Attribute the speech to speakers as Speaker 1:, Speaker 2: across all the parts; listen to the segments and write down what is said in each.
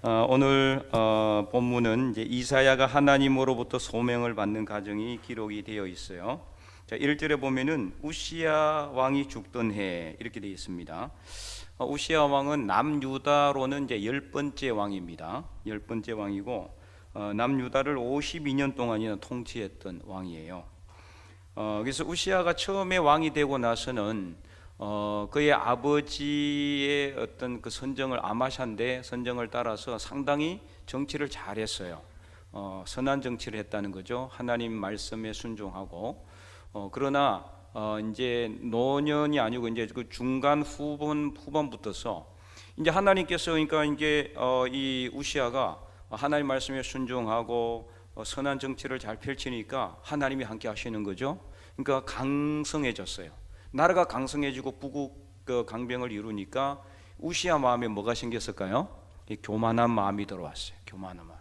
Speaker 1: 오늘 본문은 이제 이사야가 하나님으로부터 소명을 받는 과정이 기록이 되어 있어요. 자, 1절에 보면은 우시야 왕이 죽던 해 이렇게 되어 있습니다. 우시야 왕은 남유다로는 이제 10번째 왕입니다. 10번째 왕이고 남유다를 52년 동안이나 통치했던 왕이에요. 그래서 우시야가 처음에 왕이 되고 나서는 그의 아버지의 어떤 그 선정을 아마샤인데 선정을 따라서 상당히 정치를 잘했어요. 선한 정치를 했다는 거죠. 하나님 말씀에 순종하고 그러나 이제 노년이 아니고 이제 그 중간 후반부터서 이제 하나님께서 그러니까 이제 이 우시야가 하나님 말씀에 순종하고 선한 정치를 잘 펼치니까 하나님이 함께 하시는 거죠. 그러니까 강성해졌어요. 나라가 강성해지고 북국 강병을 이루니까 우시야 마음에 뭐가 생겼을까요? 교만한 마음이 들어왔어요. 교만한 마음이.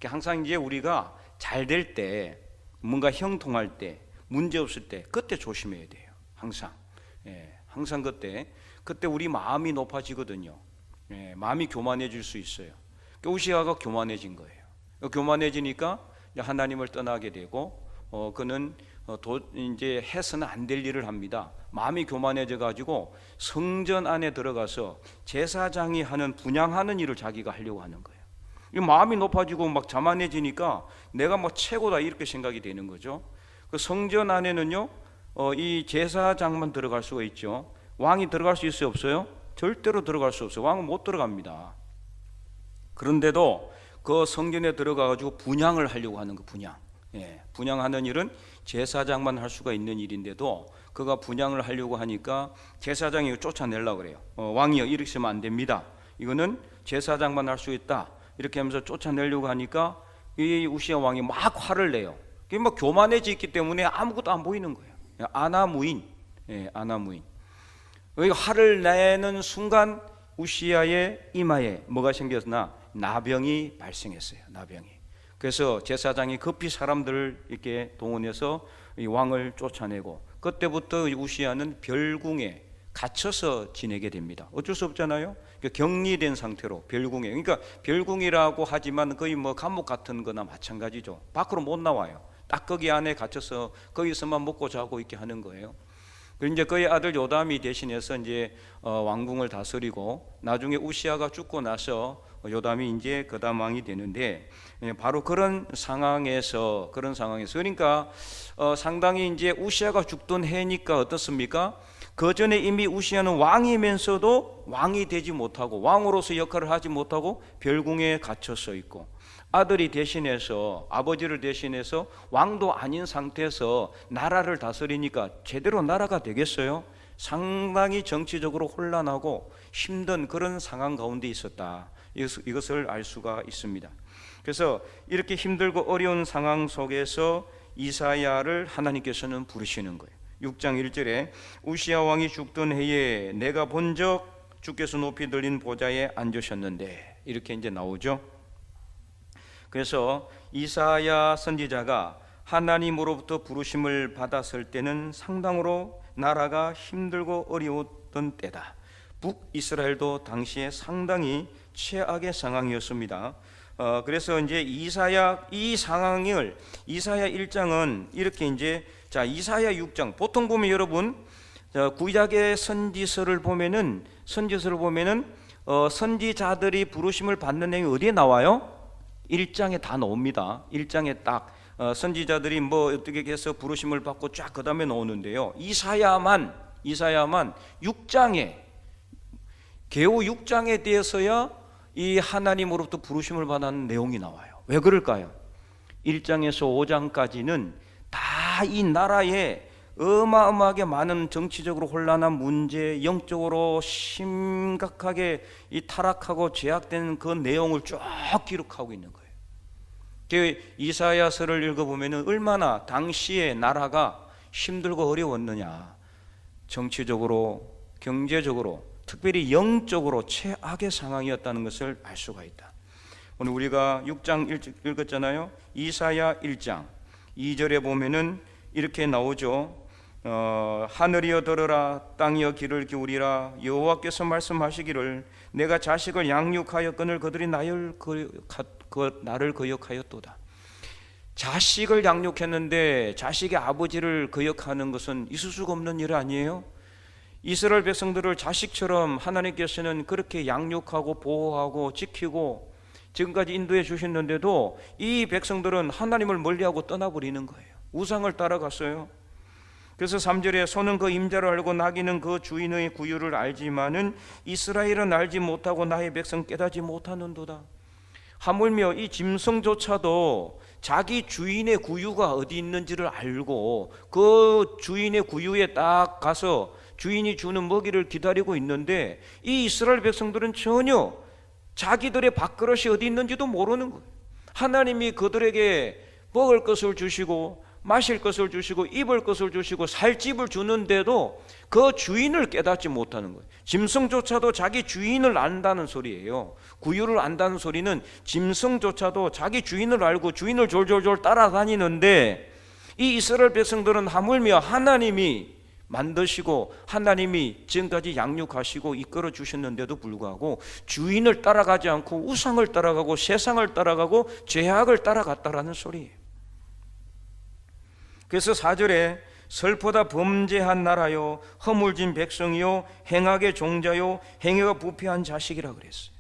Speaker 1: 항상 이제 우리가 잘 될 때, 뭔가 형통할 때, 문제 없을 때, 그때 조심해야 돼요. 항상. 항상 그때 우리 마음이 높아지거든요. 마음이 교만해질 수 있어요. 우시야가 교만해진 거예요. 교만해지니까 하나님을 떠나게 되고, 그는 이제 해서는 안 될 일을 합니다. 마음이 교만해져 가지고 성전 안에 들어가서 제사장이 하는 분향하는 일을 자기가 하려고 하는 거예요. 이 마음이 높아지고 막 자만해지니까 내가 뭐 최고다 이렇게 생각이 되는 거죠. 그 성전 안에는요, 이 제사장만 들어갈 수가 있죠. 왕이 들어갈 수 있어요, 없어요? 절대로 들어갈 수 없어요. 왕은 못 들어갑니다. 그런데도 그 성전에 들어가 가지고 분향을 하려고 하는 거, 분향. 분향하는 일은 제사장만 할 수가 있는 일인데도 그가 분향을 하려고 하니까 제사장이 쫓아내려고 그래요. 왕이요, 이렇게 하면 안 됩니다. 이거는 제사장만 할 수 있다. 이렇게 하면서 쫓아내려고 하니까 이 우시야 왕이 막 화를 내요. 그게 막 교만해져 있기 때문에 아무것도 안 보이는 거예요. 아나무인. 아나무인. 화를 내는 순간 우시야의 이마에 뭐가 생겼나? 나병이 발생했어요. 나병이. 그래서 제사장이 급히 사람들을 이렇게 동원해서 이 왕을 쫓아내고 그때부터 우시야는 별궁에 갇혀서 지내게 됩니다. 어쩔 수 없잖아요. 격리된 상태로 별궁에. 그러니까 별궁이라고 하지만 거의 뭐 감옥 같은 거나 마찬가지죠. 밖으로 못 나와요. 딱 거기 안에 갇혀서 거기서만 먹고 자고 있게 하는 거예요. 그리고 이제 그의 아들 요담이 대신해서 이제 왕궁을 다스리고 나중에 우시야가 죽고 나서 요담이 이제 그다음 왕이 되는데 바로 그런 상황에서 그러니까 상당히 이제 우시야가 죽던 해니까 어떻습니까? 그 전에 이미 우시야는 왕이면서도 왕이 되지 못하고 왕으로서 역할을 하지 못하고 별궁에 갇혀서 있고 아들이 대신해서 아버지를 대신해서 왕도 아닌 상태에서 나라를 다스리니까 제대로 나라가 되겠어요? 상당히 정치적으로 혼란하고 힘든 그런 상황 가운데 있었다. 이것을 알 수가 있습니다. 그래서 이렇게 힘들고 어려운 상황 속에서 이사야를 하나님께서는 부르시는 거예요. 6장 1절에 우시야 왕이 죽던 해에 내가 본적 주께서 높이 들린 보좌에 앉으셨는데 이렇게 이제 나오죠. 그래서 이사야 선지자가 하나님으로부터 부르심을 받았을 때는 상당으로 나라가 힘들고 어려웠던 때다. 북이스라엘도 당시에 상당히 최악의 상황이었습니다. 그래서 이제 이사야 이 상황을 이사야 1장은 이렇게 이제 이사야 6장 보통 보면 여러분 구약의 선지서를 보면은 선지자들이 부르심을 받는 내용이 어디에 나와요? 1장에 다 나옵니다. 1장에 딱 선지자들이 뭐 어떻게 해서 부르심을 받고 쫙 그 다음에 나오는데요. 이사야만 6장에 겨우 6장에 대해서야 이 하나님으로부터 부르심을 받는 내용이 나와요. 왜 그럴까요? 1장에서 5장까지는 다 이 나라에 어마어마하게 많은 정치적으로 혼란한 문제, 영적으로 심각하게 이 타락하고 죄악된 그 내용을 쭉 기록하고 있는 거예요. 이사야서를 읽어보면 얼마나 당시에 나라가 힘들고 어려웠느냐, 정치적으로, 경제적으로, 특별히 영적으로 최악의 상황이었다는 것을 알 수가 있다. 오늘 우리가 6장 읽었잖아요. 이사야 1장 2절에 보면은 이렇게 나오죠. 하늘이여 들으라, 땅이여 귀를 기울이라. 여호와께서 말씀하시기를 내가 자식을 양육하였거늘 그들이 나를 거역하였도다. 자식을 양육했는데 자식의 아버지를 거역하는 것은 있을 수가 없는 일 아니에요? 이스라엘 백성들을 자식처럼 하나님께서는 그렇게 양육하고 보호하고 지키고 지금까지 인도해 주셨는데도 이 백성들은 하나님을 멀리하고 떠나버리는 거예요. 우상을 따라갔어요. 그래서 3절에 소는 그 임자를 알고 나귀는 그 주인의 구유를 알지만은 이스라엘은 알지 못하고 나의 백성 깨닫지 못하는도다. 하물며 이 짐승조차도 자기 주인의 구유가 어디 있는지를 알고 그 주인의 구유에 딱 가서 주인이 주는 먹이를 기다리고 있는데 이 이스라엘 백성들은 전혀 자기들의 밥그릇이 어디 있는지도 모르는 거예요. 하나님이 그들에게 먹을 것을 주시고 마실 것을 주시고 입을 것을 주시고 살 집을 주는데도 그 주인을 깨닫지 못하는 거예요. 짐승조차도 자기 주인을 안다는 소리예요. 구유를 안다는 소리는 짐승조차도 자기 주인을 알고 주인을 졸졸졸 따라다니는데 이 이스라엘 백성들은 하물며 하나님이 만드시고 하나님이 지금까지 양육하시고 이끌어 주셨는데도 불구하고 주인을 따라가지 않고 우상을 따라가고 세상을 따라가고 죄악을 따라갔다라는 소리예요. 그래서 4절에 슬프다 범죄한 나라요 허물진 백성이요 행악의 종자요 행위가 부패한 자식이라 그랬어요.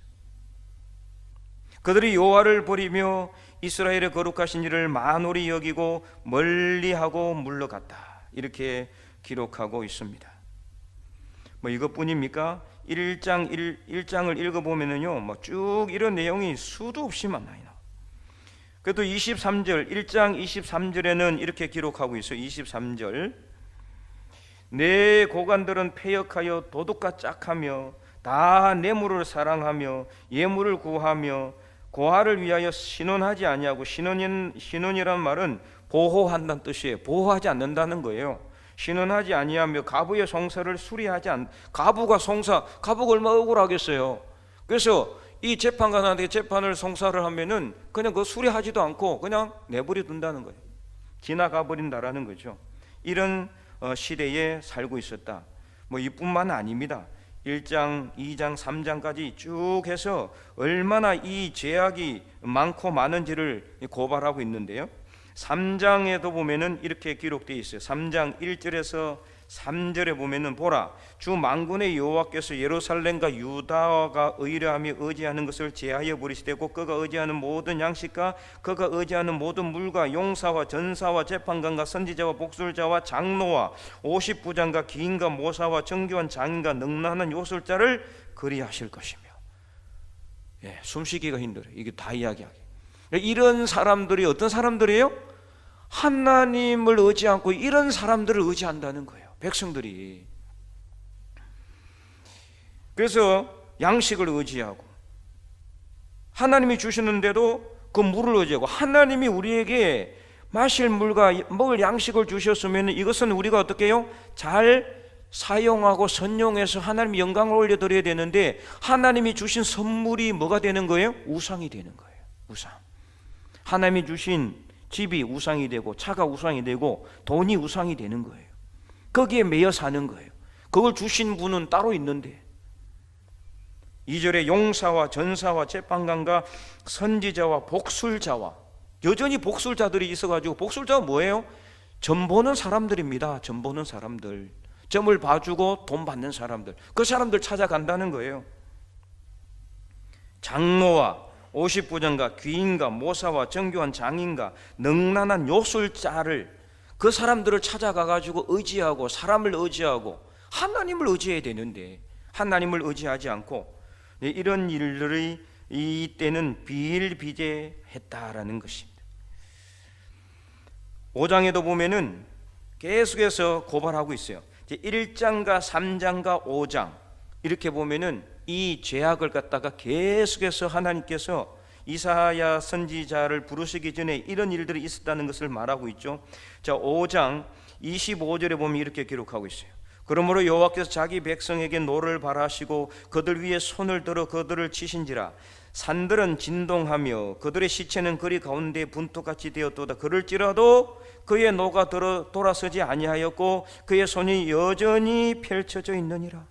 Speaker 1: 그들이 여호와를 버리며 이스라엘의 거룩하신 일을 만홀히 여기고 멀리하고 물러갔다. 이렇게 기록하고 있습니다. 뭐 이것뿐입니까? 1장을 읽어보면요 쭉 이런 내용이 수도 없이 많아요. 그래도 23절 1장 23절에는 이렇게 기록하고 있어요. 23절 내 고관들은 패역하여 도둑과 짝하며 다 뇌물을 사랑하며 예물을 구하며 고아를 위하여 신원하지 아니하고 신원이란 말은 보호한다는 뜻이에요. 보호하지 않는다는 거예요. 신원하지 아니하며 가부의 송사를 수리하지 가부가 얼마나 억울하겠어요. 그래서 이 재판관한테 재판을 송사를 하면은 그냥 그 수리하지도 않고 그냥 내버려 둔다는 거예요. 지나가 버린다라는 거죠. 이런 시대에 살고 있었다. 뭐 이뿐만 아닙니다. 1장, 2장, 3장까지 쭉 해서 얼마나 이 죄악이 많고 많은지를 고발하고 있는데요. 3장에도 보면은 이렇게 기록되어 있어요. 3장 1절에서 3절에 보면은 보라 주 만군의 여호와께서 예루살렘과 유다가 의뢰하며 의지하는 것을 제하여 버리시되고 그가 의지하는 모든 양식과 그가 의지하는 모든 물과 용사와 전사와 재판관과 선지자와 복술자와 장로와 50부장과 기인과 모사와 정교한 장인과 능란한 요술자를 그리하실 것이며 숨쉬기가 힘들어요. 이게 다 이야기하기. 이런 사람들이 어떤 사람들이에요? 하나님을 의지 않고 이런 사람들을 의지한다는 거예요. 백성들이. 그래서 양식을 의지하고 하나님이 주시는데도 그 물을 의지하고 하나님이 우리에게 마실 물과 먹을 양식을 주셨으면 이것은 우리가 어떻게 해요? 잘 사용하고 선용해서 하나님 영광을 올려드려야 되는데 하나님이 주신 선물이 뭐가 되는 거예요? 우상이 되는 거예요. 우상. 하나님이 주신 집이 우상이 되고 차가 우상이 되고 돈이 우상이 되는 거예요. 거기에 매여 사는 거예요. 그걸 주신 분은 따로 있는데 2절에 용사와 전사와 재판관과 선지자와 복술자와 여전히 복술자들이 있어가지고 복술자가 뭐예요? 점 보는 사람들입니다. 점 보는 사람들, 점을 봐주고 돈 받는 사람들, 그 사람들 찾아간다는 거예요. 장로와 50부장과 귀인과 모사와 정교한 장인과 능란한 요술자를 그 사람들을 찾아가가지고 의지하고 사람을 의지하고 하나님을 의지해야 되는데 하나님을 의지하지 않고 이런 일들이 이때는 비일비재했다라는 것입니다. 5장에도 보면은 계속해서 고발하고 있어요. 1장과 3장과 5장 이렇게 보면은 이 죄악을 갖다가 계속해서 하나님께서 이사야 선지자를 부르시기 전에 이런 일들이 있었다는 것을 말하고 있죠. 자, 5장 25절에 보면 이렇게 기록하고 있어요. 그러므로 여호와께서 자기 백성에게 노를 발하시고 그들 위에 손을 들어 그들을 치신지라. 산들은 진동하며 그들의 시체는 거리 가운데 분토같이 되었도다. 그럴지라도 그의 노가 돌아서지 아니하였고 그의 손이 여전히 펼쳐져 있느니라.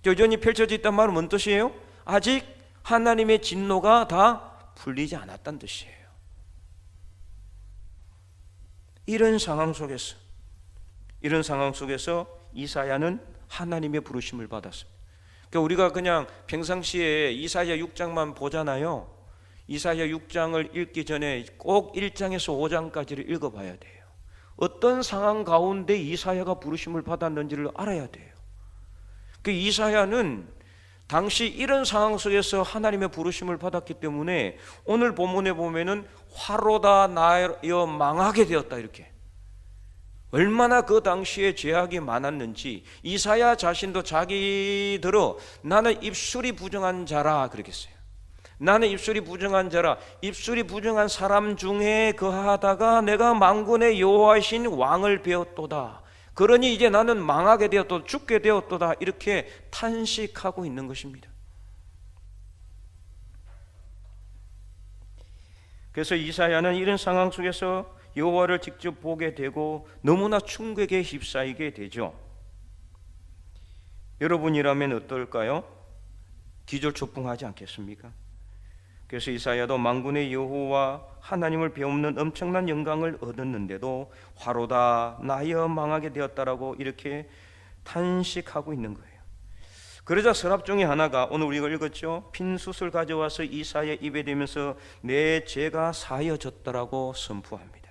Speaker 1: 여전히 펼쳐져 있단 말은 뭔 뜻이에요? 아직 하나님의 진노가 다 풀리지 않았다는 뜻이에요. 이런 상황 속에서 이사야는 하나님의 부르심을 받았습니다. 그러니까 우리가 그냥 평상시에 이사야 6장만 보잖아요. 이사야 6장을 읽기 전에 꼭 1장에서 5장까지를 읽어봐야 돼요. 어떤 상황 가운데 이사야가 부르심을 받았는지를 알아야 돼요. 그 이사야는 당시 이런 상황 속에서 하나님의 부르심을 받았기 때문에 오늘 본문에 보면은 화로다 나여 망하게 되었다, 이렇게. 얼마나 그 당시에 죄악이 많았는지 이사야 자신도 자기들어 나는 입술이 부정한 자라 그렇게 했어요. 나는 입술이 부정한 자라, 입술이 부정한 사람 중에 거하다가 내가 만군의 여호와이신 왕을 배웠도다. 그러니 이제 나는 망하게 되었도다, 죽게 되었도다, 이렇게 탄식하고 있는 것입니다. 그래서 이사야는 이런 상황 속에서 여호와를 직접 보게 되고 너무나 충격에 휩싸이게 되죠. 여러분이라면 어떨까요? 기절초풍하지 않겠습니까? 그래서 이사야도 만군의 여호와 하나님을 배우는 엄청난 영광을 얻었는데도 화로다 나여 망하게 되었다라고 이렇게 탄식하고 있는 거예요. 그러자 서랍 중에 하나가 오늘 우리가 읽었죠. 핀 숯을 가져와서 이사야 입에 대면서 내 죄가 사여졌다라고 선포합니다.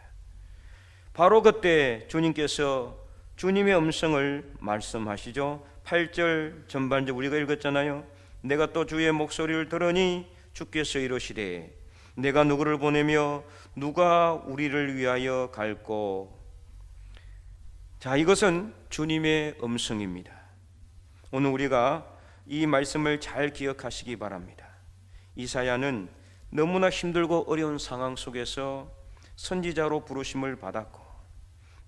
Speaker 1: 바로 그때 주님께서 주님의 음성을 말씀하시죠. 8절 전반절 우리가 읽었잖아요. 내가 또 주의 목소리를 들으니 주께서 이르시되 내가 누구를 보내며 누가 우리를 위하여 갈꼬. 자, 이것은 주님의 음성입니다. 오늘 우리가 이 말씀을 잘 기억하시기 바랍니다. 이사야는 너무나 힘들고 어려운 상황 속에서 선지자로 부르심을 받았고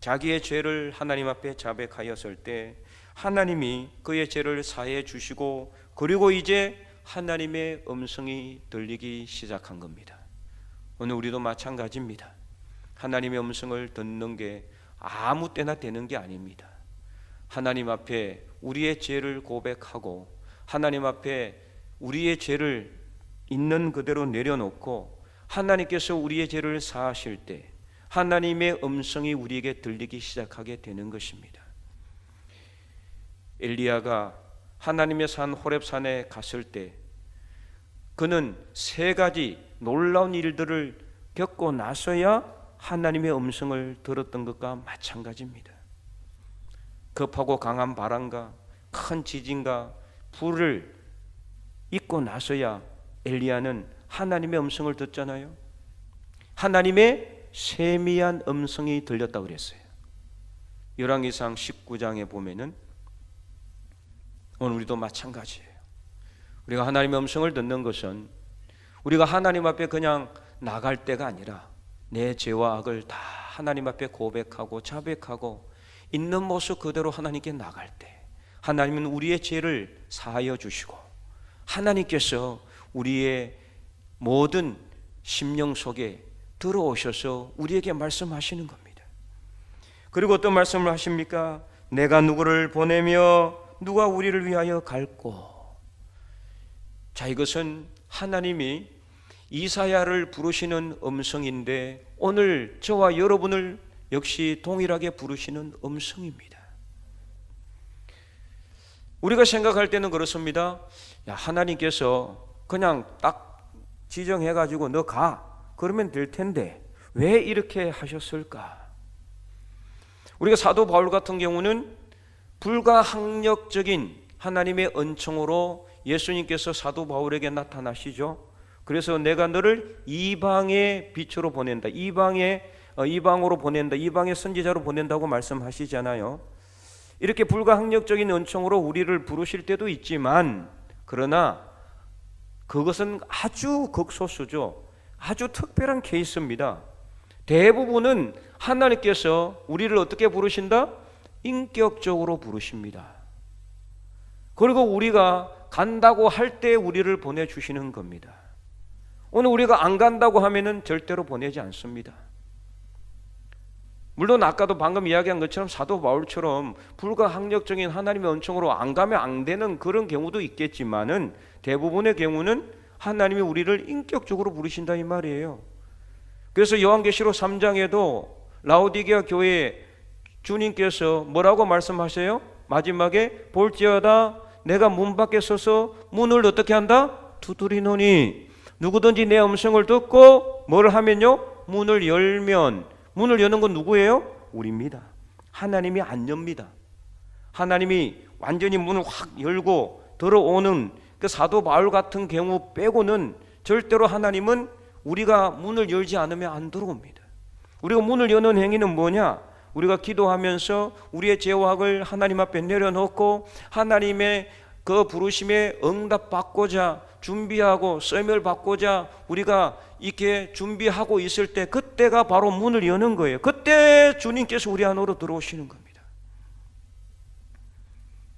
Speaker 1: 자기의 죄를 하나님 앞에 자백하였을 때 하나님이 그의 죄를 사해 주시고 그리고 이제 하나님의 음성이 들리기 시작한 겁니다. 오늘 우리도 마찬가지입니다. 하나님의 음성을 듣는 게 아무 때나 되는 게 아닙니다. 하나님 앞에 우리의 죄를 고백하고 하나님 앞에 우리의 죄를 있는 그대로 내려놓고 하나님께서 우리의 죄를 사하실 때 하나님의 음성이 우리에게 들리기 시작하게 되는 것입니다. 엘리야가 하나님의 산 호렙산에 갔을 때 그는 세 가지 놀라운 일들을 겪고 나서야 하나님의 음성을 들었던 것과 마찬가지입니다. 급하고 강한 바람과 큰 지진과 불을 잊고 나서야 엘리야는 하나님의 음성을 듣잖아요. 하나님의 세미한 음성이 들렸다고 그랬어요. 열왕기상 19장에 보면은 오늘 우리도 마찬가지예요. 우리가 하나님의 음성을 듣는 것은 우리가 하나님 앞에 그냥 나갈 때가 아니라 내 죄와 악을 다 하나님 앞에 고백하고 자백하고 있는 모습 그대로 하나님께 나갈 때 하나님은 우리의 죄를 사하여 주시고 하나님께서 우리의 모든 심령 속에 들어오셔서 우리에게 말씀하시는 겁니다. 그리고 어떤 말씀을 하십니까? 내가 누구를 보내며 누가 우리를 위하여 갈꼬. 자, 이것은 하나님이 이사야를 부르시는 음성인데 오늘 저와 여러분을 역시 동일하게 부르시는 음성입니다. 우리가 생각할 때는 그렇습니다. 야, 하나님께서 그냥 딱 지정해가지고 너 가 그러면 될 텐데 왜 이렇게 하셨을까? 우리가 사도 바울 같은 경우는 불가항력적인 하나님의 은총으로 예수님께서 사도 바울에게 나타나시죠. 그래서 내가 너를 이방의 빛으로 보낸다, 이방으로 보낸다, 이방의 선지자로 보낸다고 말씀하시잖아요. 이렇게 불가항력적인 은총으로 우리를 부르실 때도 있지만 그러나 그것은 아주 극소수죠. 아주 특별한 케이스입니다. 대부분은 하나님께서 우리를 어떻게 부르신다? 인격적으로 부르십니다.
Speaker 2: 그리고 우리가 간다고 할 때 우리를 보내주시는 겁니다. 오늘 우리가 안 간다고 하면은 절대로 보내지 않습니다. 물론 아까도 방금 이야기한 것처럼 사도 바울처럼 불가항력적인 하나님의 은총으로 안 가면 안 되는 그런 경우도 있겠지만은 대부분의 경우는 하나님이 우리를 인격적으로 부르신다 이 말이에요. 그래서 요한계시록 3장에도 라오디게아 교회에 주님께서 뭐라고 말씀하세요? 마지막에 볼지어다 내가 문 밖에 서서 문을 어떻게 한다? 두드리노니 누구든지 내 음성을 듣고 뭘 하면요? 문을 열면, 문을 여는 건 누구예요? 우리입니다. 하나님이 안 엽니다. 하나님이 완전히 문을 확 열고 들어오는 그 사도 바울 같은 경우 빼고는 절대로 하나님은 우리가 문을 열지 않으면 안 들어옵니다. 우리가 문을 여는 행위는 뭐냐? 우리가 기도하면서 우리의 죄악을 하나님 앞에 내려놓고 하나님의 그 부르심에 응답받고자 준비하고 썰매를 받고자 우리가 이렇게 준비하고 있을 때 그때가 바로 문을 여는 거예요. 그때 주님께서 우리 안으로 들어오시는 겁니다.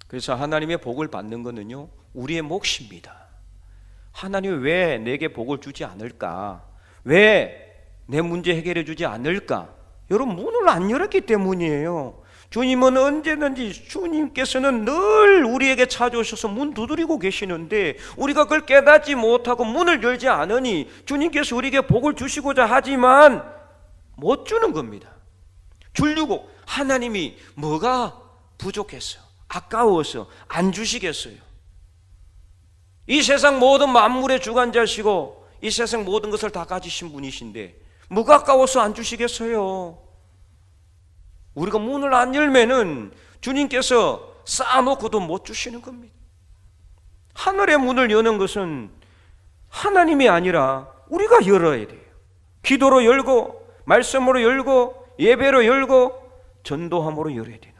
Speaker 2: 그래서 하나님의 복을 받는 것은요 우리의 몫입니다. 하나님이 왜 내게 복을 주지 않을까? 왜 내 문제 해결해 주지 않을까? 여러분 문을 안 열었기 때문이에요. 주님은 언제든지 주님께서는 늘 우리에게 찾아오셔서 문 두드리고 계시는데 우리가 그걸 깨닫지 못하고 문을 열지 않으니 주님께서 우리에게 복을 주시고자 하지만 못 주는 겁니다. 주려고 하나님이 뭐가 부족했어요? 아까워서 안 주시겠어요? 이 세상 모든 만물의 주관자시고 이 세상 모든 것을 다 가지신 분이신데 뭐가 아까워서 안 주시겠어요? 우리가 문을 안 열면은 주님께서 쌓아놓고도 못 주시는 겁니다. 하늘의 문을 여는 것은 하나님이 아니라 우리가 열어야 돼요. 기도로 열고 말씀으로 열고 예배로 열고 전도함으로 열어야 되는 거예요.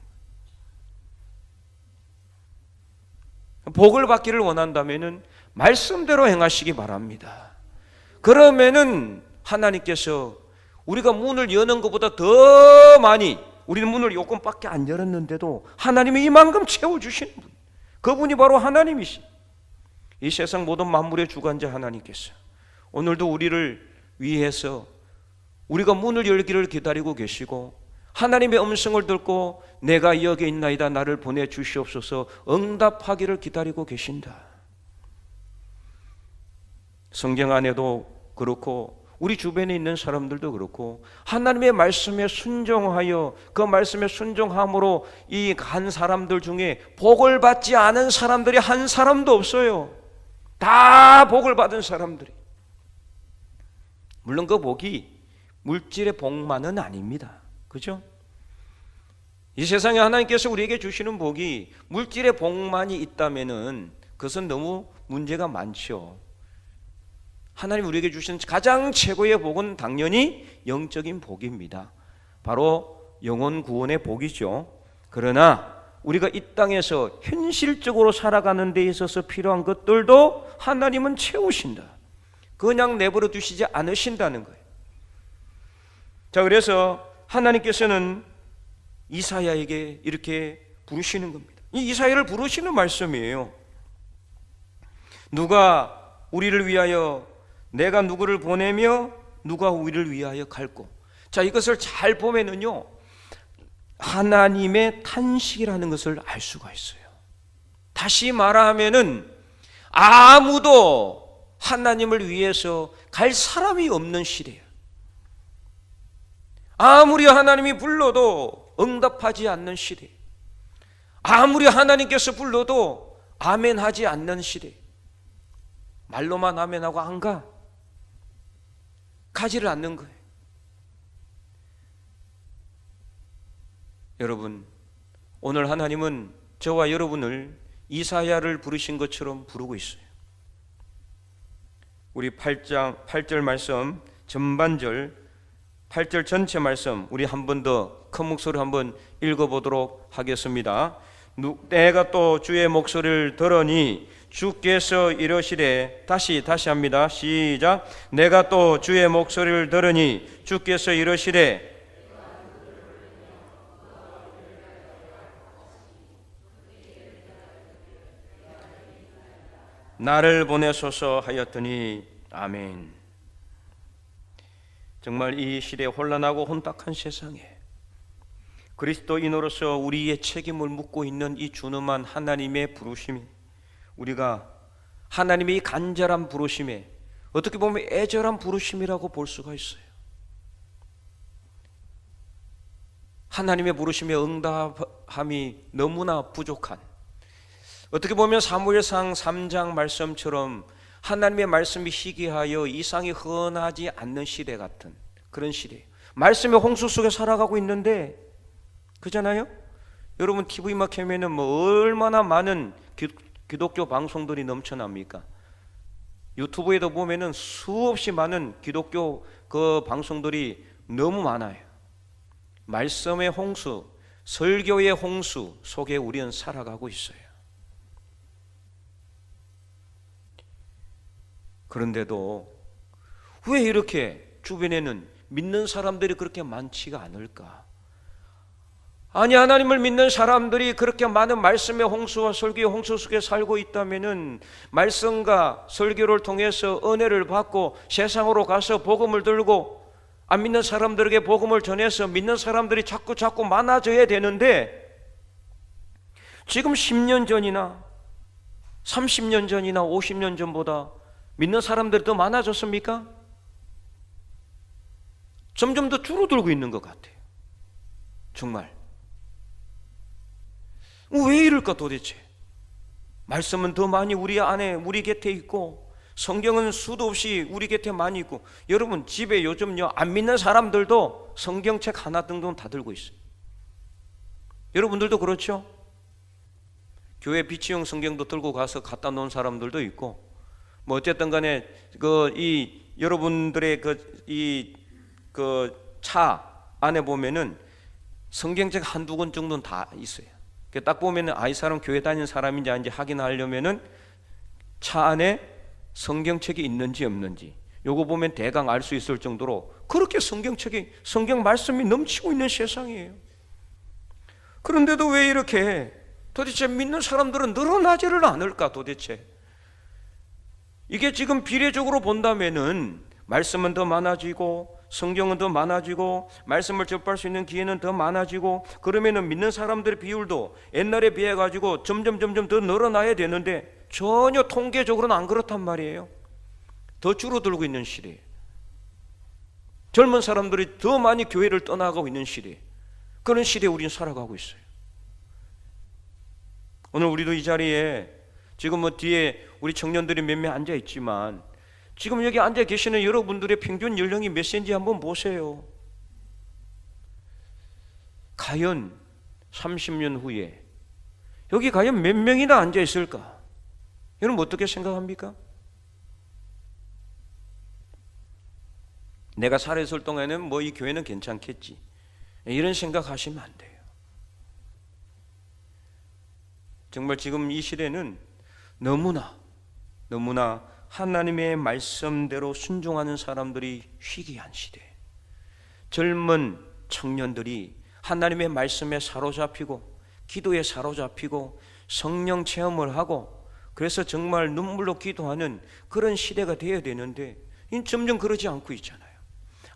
Speaker 2: 복을 받기를 원한다면은 말씀대로 행하시기 바랍니다. 그러면은 하나님께서 우리가 문을 여는 것보다 더 많이, 우리는 문을 요금밖에 안 열었는데도 하나님이 이만큼 채워주시는 분, 그분이 바로 하나님이시. 이 세상 모든 만물의 주관자 하나님께서 오늘도 우리를 위해서 우리가 문을 열기를 기다리고 계시고 하나님의 음성을 듣고 내가 여기 있나이다 나를 보내주시옵소서 응답하기를 기다리고 계신다. 성경 안에도 그렇고 우리 주변에 있는 사람들도 그렇고 하나님의 말씀에 순종하여 그 말씀에 순종함으로 이 간 사람들 중에 복을 받지 않은 사람들이 한 사람도 없어요. 다 복을 받은 사람들이. 물론 그 복이 물질의 복만은 아닙니다. 그죠? 이 세상에 하나님께서 우리에게 주시는 복이 물질의 복만이 있다면은 그것은 너무 문제가 많죠. 하나님 우리에게 주시는 가장 최고의 복은 당연히 영적인 복입니다. 바로 영혼 구원의 복이죠. 그러나 우리가 이 땅에서 현실적으로 살아가는 데 있어서 필요한 것들도 하나님은 채우신다. 그냥 내버려 두시지 않으신다는 거예요. 자, 그래서 하나님께서는 이사야에게 이렇게 부르시는 겁니다. 이 이사야를 부르시는 말씀이에요. 누가 우리를 위하여 내가 누구를 보내며 누가 우리를 위하여 갈고. 자, 이것을 잘 보면은요 하나님의 탄식이라는 것을 알 수가 있어요. 다시 말하면은 아무도 하나님을 위해서 갈 사람이 없는 시대예요. 아무리 하나님이 불러도 응답하지 않는 시대, 아무리 하나님께서 불러도 아멘하지 않는 시대. 말로만 아멘하고 안 가. 가지를 않는 거예요. 여러분, 오늘 하나님은 저와 여러분을 이사야를 부르신 것처럼 부르고 있어요. 우리 8절 말씀 전반절 8절 전체 말씀 우리 한 번 더 큰 목소리로 한번 읽어보도록 하겠습니다. 내가 또 주의 목소리를 들으니 주께서 이러시되, 다시 합니다. 시작. 내가 또 주의 목소리를 들으니 주께서 이러시되, 나를 보내소서 하였더니 아멘. 정말 이 시대에 혼란하고 혼탁한 세상에 그리스도인으로서 우리의 책임을 묻고 있는 이 준엄한 하나님의 부르심이, 우리가 하나님의 이 간절한 부르심에 어떻게 보면 애절한 부르심이라고 볼 수가 있어요. 하나님의 부르심에 응답함이 너무나 부족한, 어떻게 보면 사무엘상 3장 말씀처럼 하나님의 말씀이 희귀하여 이상이 흔하지 않는 시대 같은 그런 시대예요. 말씀의 홍수 속에 살아가고 있는데, 그잖아요? 여러분 TV만 켜면은 뭐 얼마나 많은 기독교 방송들이 넘쳐납니까? 유튜브에도 보면은 수없이 많은 기독교 그 방송들이 너무 많아요. 말씀의 홍수, 설교의 홍수 속에 우리는 살아가고 있어요. 그런데도 왜 이렇게 주변에는 믿는 사람들이 그렇게 많지가 않을까? 아니, 하나님을 믿는 사람들이 그렇게 많은 말씀의 홍수와 설교의 홍수 속에 살고 있다면은 말씀과 설교를 통해서 은혜를 받고 세상으로 가서 복음을 들고 안 믿는 사람들에게 복음을 전해서 믿는 사람들이 자꾸 많아져야 되는데, 지금 10년 전이나 30년 전이나 50년 전보다 믿는 사람들이 더 많아졌습니까? 점점 더 줄어들고 있는 것 같아요. 정말 왜 이럴까 도대체? 말씀은 더 많이 우리 안에, 우리 곁에 있고 성경은 수도 없이 우리 곁에 많이 있고, 여러분 집에 요즘요 안 믿는 사람들도 성경책 하나 정도는 다 들고 있어요. 여러분들도 그렇죠? 교회 비치용 성경도 들고 가서 갖다 놓은 사람들도 있고, 뭐 어쨌든 간에 여러분들의 차 안에 보면은 성경책 한두 권 정도는 다 있어요. 딱 보면은 이 사람 교회 다니는 사람인지 아닌지 확인하려면은 차 안에 성경책이 있는지 없는지 요거 보면 대강 알 수 있을 정도로 그렇게 성경 말씀이 넘치고 있는 세상이에요. 그런데도 왜 이렇게 도대체 믿는 사람들은 늘어나지를 않을까 도대체? 이게 지금 비례적으로 본다면은 말씀은 더 많아지고 성경은 더 많아지고 말씀을 접할 수 있는 기회는 더 많아지고, 그러면은 믿는 사람들의 비율도 옛날에 비해 가지고 점점 더 늘어나야 되는데 전혀 통계적으로는 안 그렇단 말이에요. 더 줄어들고 있는 시대에, 젊은 사람들이 더 많이 교회를 떠나가고 있는 시대에, 그런 시대에 우리는 살아가고 있어요. 오늘 우리도 이 자리에 지금 뭐 뒤에 우리 청년들이 몇 명 앉아 있지만, 지금 여기 앉아 계시는 여러분들의 평균 연령이 몇 세인지 한번 보세요. 과연 30년 후에 여기 과연 몇 명이나 앉아 있을까? 여러분 어떻게 생각합니까? 내가 살아있을 동안에는 뭐 이 교회는 괜찮겠지, 이런 생각하시면 안 돼요. 정말 지금 이 시대는 너무나 하나님의 말씀대로 순종하는 사람들이 희귀한 시대. 젊은 청년들이 하나님의 말씀에 사로잡히고 기도에 사로잡히고 성령 체험을 하고, 그래서 정말 눈물로 기도하는 그런 시대가 되어야 되는데 점점 그러지 않고 있잖아요.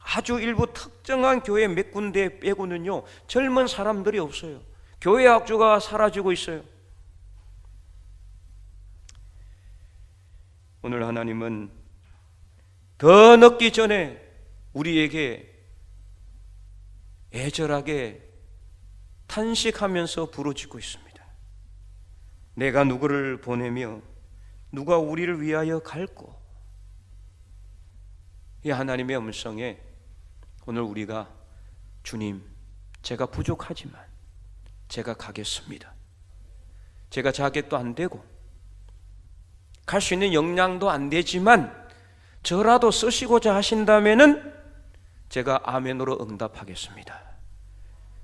Speaker 2: 아주 일부 특정한 교회 몇 군데 빼고는요 젊은 사람들이 없어요. 교회 학주가 사라지고 있어요. 오늘 하나님은 더 늦기 전에 우리에게 애절하게 탄식하면서 부르짖고 있습니다. 내가 누구를 보내며 누가 우리를 위하여 갈꼬? 이 하나님의 음성에 오늘 우리가 주님, 제가 부족하지만 제가 가겠습니다. 제가 자격도 안 되고 갈 수 있는 역량도 안 되지만 저라도 쓰시고자 하신다면은 제가 아멘으로 응답하겠습니다.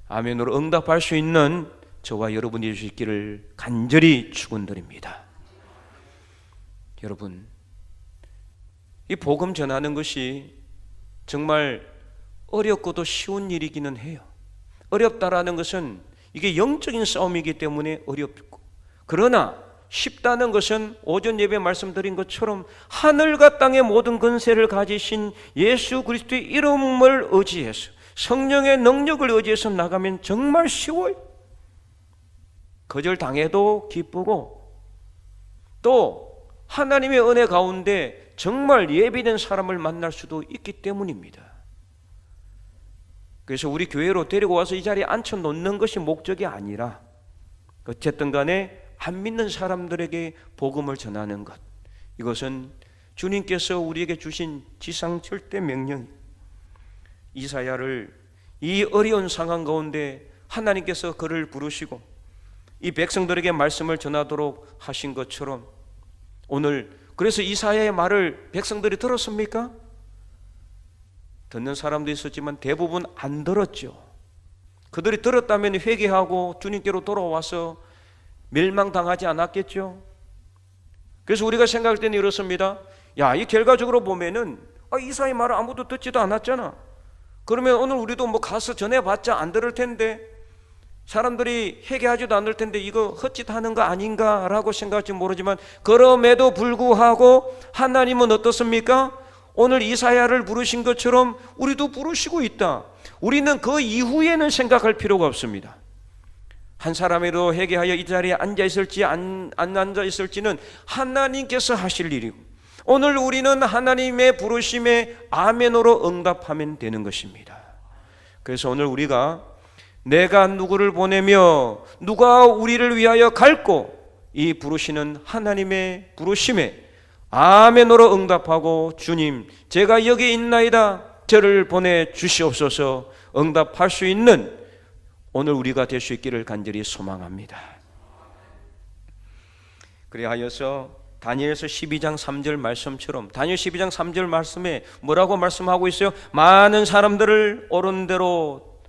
Speaker 2: 아멘으로 응답할 수 있는 저와 여러분이 되실 길을 간절히 축원드립니다. 여러분, 이 복음 전하는 것이 정말 어렵고도 쉬운 일이기는 해요. 어렵다라는 것은 이게 영적인 싸움이기 때문에 어렵고, 그러나 쉽다는 것은 오전 예배 말씀드린 것처럼 하늘과 땅의 모든 권세를 가지신 예수 그리스도의 이름을 의지해서 성령의 능력을 의지해서 나가면 정말 쉬워요. 거절당해도 기쁘고 또 하나님의 은혜 가운데 정말 예비된 사람을 만날 수도 있기 때문입니다. 그래서 우리 교회로 데리고 와서 이 자리에 앉혀놓는 것이 목적이 아니라 어쨌든 간에 안 믿는 사람들에게 복음을 전하는 것, 이것은 주님께서 우리에게 주신 지상절대 명령. 이사야를 이 어려운 상황 가운데 하나님께서 그를 부르시고 이 백성들에게 말씀을 전하도록 하신 것처럼 오늘 그래서 이사야의 말을 백성들이 들었습니까? 듣는 사람도 있었지만 대부분 안 들었죠. 그들이 들었다면 회개하고 주님께로 돌아와서 멸망당하지 않았겠죠. 그래서 우리가 생각할 때는 이렇습니다. 야, 이 결과적으로 보면은 이사야의 말을 아무도 듣지도 않았잖아. 그러면 오늘 우리도 뭐 가서 전해봤자 안 들을 텐데, 사람들이 회개하지도 않을 텐데 이거 헛짓하는 거 아닌가라고 생각할지 모르지만, 그럼에도 불구하고 하나님은 어떻습니까? 오늘 이사야를 부르신 것처럼 우리도 부르시고 있다. 우리는 그 이후에는 생각할 필요가 없습니다. 한 사람이라도 회개하여 이 자리에 앉아있을지 안 앉아있을지는 하나님께서 하실 일이고, 오늘 우리는 하나님의 부르심에 아멘으로 응답하면 되는 것입니다. 그래서 오늘 우리가 내가 누구를 보내며 누가 우리를 위하여 갈고, 이 부르시는 하나님의 부르심에 아멘으로 응답하고 주님 제가 여기 있나이다 저를 보내주시옵소서 응답할 수 있는 오늘 우리가 될 수 있기를 간절히 소망합니다. 그리하여서 다니엘서 12장 3절 말씀처럼 다니엘 12장 3절 말씀에 뭐라고 말씀하고 있어요? 많은 사람들을 옳은 대로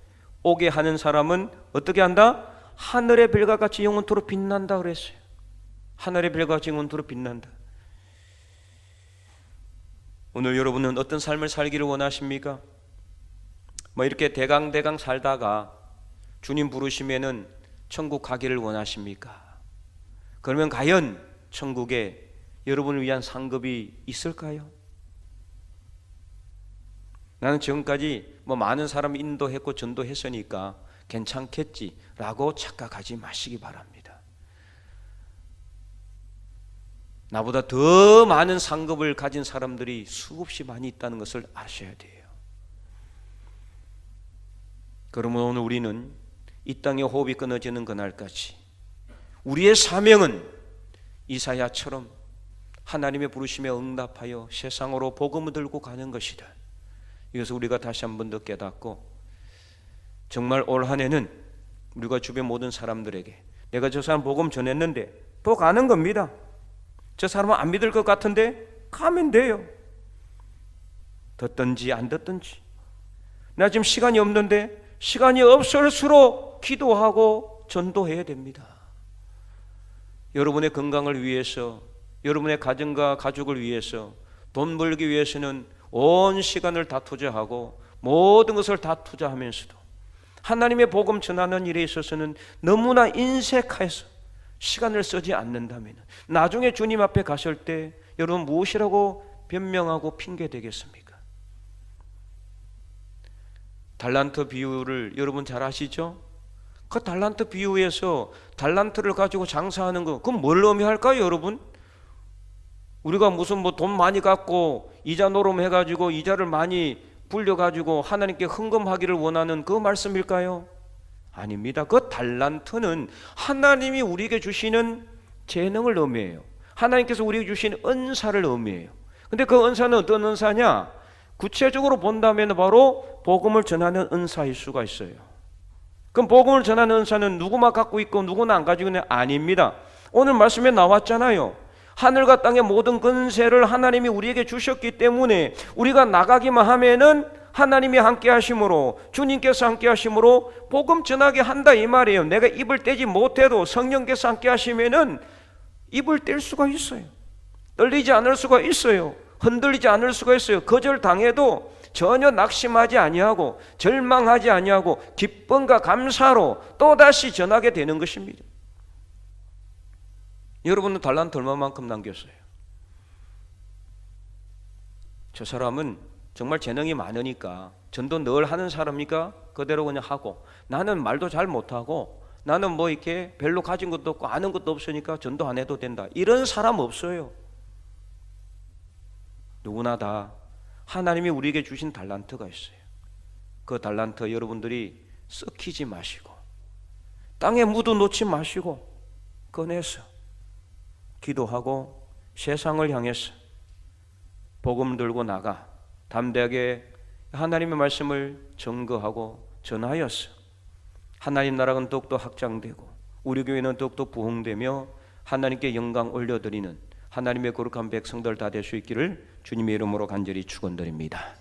Speaker 2: 오게 하는 사람은 어떻게 한다? 하늘의 별과 같이 영원토록 빛난다 그랬어요. 하늘의 별과 같이 영원토록 빛난다. 오늘 여러분은 어떤 삶을 살기를 원하십니까? 뭐 이렇게 대강 살다가 주님 부르시면은 천국 가기를 원하십니까? 그러면 과연 천국에 여러분을 위한 상급이 있을까요? 나는 지금까지 뭐 많은 사람 인도했고 전도했으니까 괜찮겠지라고 착각하지 마시기 바랍니다. 나보다 더 많은 상급을 가진 사람들이 수없이 많이 있다는 것을 아셔야 돼요. 그러면 오늘 우리는 이 땅의 호흡이 끊어지는 그날까지 우리의 사명은 이사야처럼 하나님의 부르심에 응답하여 세상으로 복음을 들고 가는 것이다. 이것을 우리가 다시 한 번 더 깨닫고, 정말 올 한 해는 우리가 주변 모든 사람들에게 내가 저 사람 복음 전했는데 또 가는 겁니다. 저 사람은 안 믿을 것 같은데 가면 돼요. 듣든지 안 듣든지. 나 지금 시간이 없는데 시간이 없을수록 기도하고 전도해야 됩니다. 여러분의 건강을 위해서, 여러분의 가정과 가족을 위해서, 돈 벌기 위해서는 온 시간을 다 투자하고 모든 것을 다 투자하면서도 하나님의 복음 전하는 일에 있어서는 너무나 인색해서 시간을 쓰지 않는다면 나중에 주님 앞에 가실 때 여러분 무엇이라고 변명하고 핑계 대겠습니까? 달란트 비유를 여러분 잘 아시죠? 그 달란트 비유에서 달란트를 가지고 장사하는 거, 그건 뭘 의미할까요, 여러분? 우리가 무슨 뭐 돈 많이 갖고 이자 노름 해가지고 이자를 많이 불려가지고 하나님께 헌금하기를 원하는 그 말씀일까요? 아닙니다. 그 달란트는 하나님이 우리에게 주시는 재능을 의미해요. 하나님께서 우리에게 주신 은사를 의미해요. 근데 그 은사는 어떤 은사냐? 구체적으로 본다면 바로 복음을 전하는 은사일 수가 있어요. 그럼 복음을 전하는 은사는 누구만 갖고 있고 누구는 안 가지고 있는 아닙니다. 오늘 말씀에 나왔잖아요. 하늘과 땅의 모든 권세를 하나님이 우리에게 주셨기 때문에 우리가 나가기만 하면은 하나님이 함께 하심으로, 주님께서 함께 하심으로 복음 전하게 한다 이 말이에요. 내가 입을 떼지 못해도 성령께서 함께 하시면은 입을 뗄 수가 있어요. 떨리지 않을 수가 있어요. 흔들리지 않을 수가 있어요. 거절당해도 전혀 낙심하지 아니하고 절망하지 아니하고 기쁨과 감사로 또다시 전하게 되는 것입니다. 여러분은 달란트 얼마만큼 남겼어요? 저 사람은 정말 재능이 많으니까 전도 늘 하는 사람이니까 그대로 그냥 하고, 나는 말도 잘 못하고 나는 뭐 이렇게 별로 가진 것도 없고 아는 것도 없으니까 전도 안 해도 된다, 이런 사람 없어요. 누구나 다 하나님이 우리에게 주신 달란트가 있어요. 그 달란트 여러분들이 썩히지 마시고 땅에 묻어 놓지 마시고 꺼내서 기도하고 세상을 향해서 복음 들고 나가 담대하게 하나님의 말씀을 증거하고 전하여서 하나님 나라는 더욱더 확장되고 우리 교회는 더욱더 부흥되며 하나님께 영광 올려드리는 하나님의 거룩한 백성들 다 될 수 있기를 주님의 이름으로 간절히 축원드립니다.